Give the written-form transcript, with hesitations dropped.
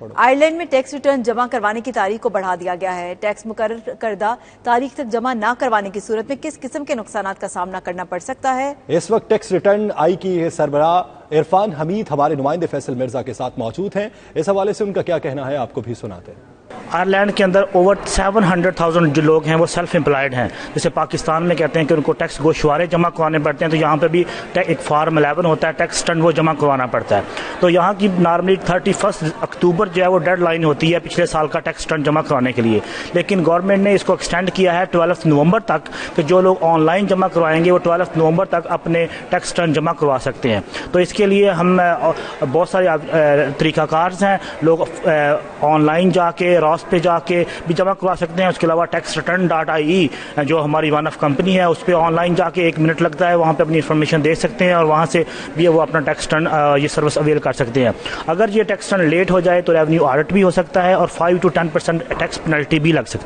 Ireland میں tax return جمع کروانے کی تاریخ کو بڑھا دیا گیا ہے۔ ٹیکس مقرر کردہ تاریخ تک جمع نہ کروانے کی صورت میں کس قسم کے نقصانات کا سامنا کرنا پڑ سکتا ہے؟ اس وقت ٹیکس ریٹرن آئی کی سربراہ عرفان حمید ہمارے نمائندے فیصل مرزا کے ساتھ موجود ہیں۔ اس حوالے سے ان کا کیا کہنا ہے آپ کو بھی سناتے ہیں۔ آئرلینڈ کے اندر اوور 700,000 جو لوگ ہیں وہ سیلف امپلائڈ ہیں، جیسے پاکستان میں کہتے ہیں کہ ان کو ٹیکس گوشوارے جمع کروانے پڑتے ہیں، تو یہاں پہ بھی ایک فارم 11 ہوتا ہے ٹیکس ریٹرن وہ جمع کروانا پڑتا ہے۔ تو یہاں کی نارملی 31 اکتوبر جو ہے وہ ڈیڈ لائن ہوتی ہے پچھلے سال کا ٹیکس ریٹرن جمع کروانے کے لیے، لیکن گورنمنٹ نے اس کو ایکسٹینڈ کیا ہے 12 نومبر تک، کہ جو لوگ آن لائن جمع کروائیں گے وہ 12 نومبر تک اپنے ٹیکس ریٹرن جمع کروا سکتے ہیں۔ تو اس کے لیے ہم بہت سارے طریقہ کار ہیں، لوگ آن لائن جا کے راس پہ جا کے بھی جمع کروا سکتے ہیں۔ اس کے علاوہ taxreturn.ie جو ہماری ون آف کمپنی ہے اس پہ آن لائن جا کے 1 منٹ لگتا ہے، وہاں پہ اپنی انفارمیشن دے سکتے ہیں اور وہاں سے بھی وہ اپنا ٹیکس ریٹرن یہ سروس اویل کر سکتے ہیں۔ اگر یہ ٹیکس ریٹرن لیٹ ہو جائے تو ریونیو آڈٹ بھی ہو سکتا ہے اور 5 to 10% ٹیکس پینلٹی بھی لگ سکتی ہے۔